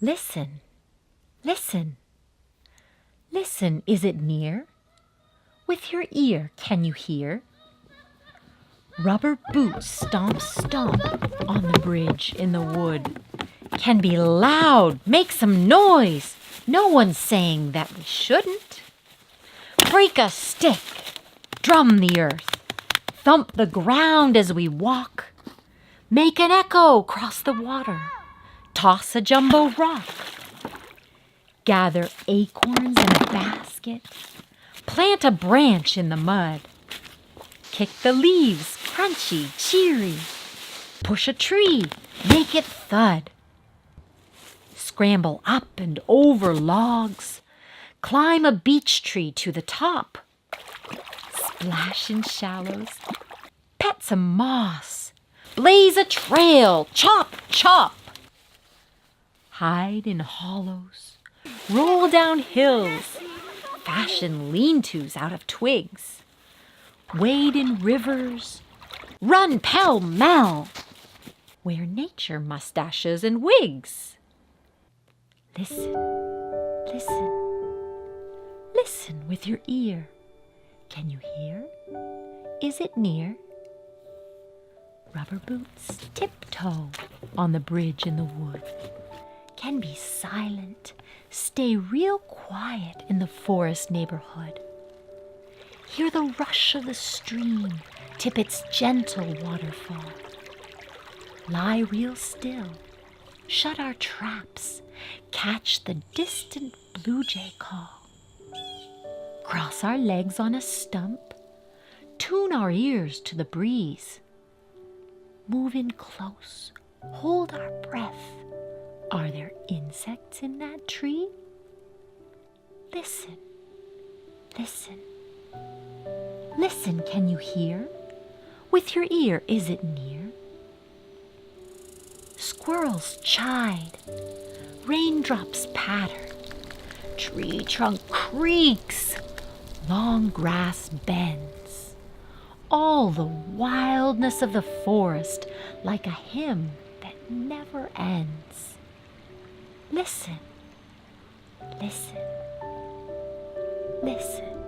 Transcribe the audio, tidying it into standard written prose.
Listen, listen, listen, is it near? With your ear, can you hear? Rubber boots stomp, stomp on the bridge in the wood. Can be loud, make some noise. No one's saying that we shouldn't. Break a stick, drum the earth, thump the ground as we walk. Make an echo cross the water, toss a jumbo rock. Gather acorns in a basket, plant a branch in the mud. Kick the leaves, crunchy, cheery. Push a tree, make it thud. Scramble up and over logs. Climb a beech tree to the top. Splash in shallows. Pet some moss. Blaze a trail, chop, chop. Hide in hollows. Roll down hills. Fashion lean-tos out of twigs. Wade in rivers. Run pell-mell. Wear nature mustaches and wigs. Listen, listen, listen with your ear. Can you hear? Is it near? Rubber boots tiptoe on the bridge in the wood. Can be silent, stay real quiet in the forest neighborhood. Hear the rush of the stream tip its gentle waterfall. Lie real still, shut our traps, catch the distant blue jay call. Cross our legs on a stump, tune our ears to the breeze. Move in close, hold our breath. Are there insects in that tree? Listen, listen, listen, can you hear? With your ear, is it near? Squirrels chide, raindrops patter, tree trunk creaks, long grass bends. All the wildness of the forest like a hymn that never ends. Listen, listen, listen.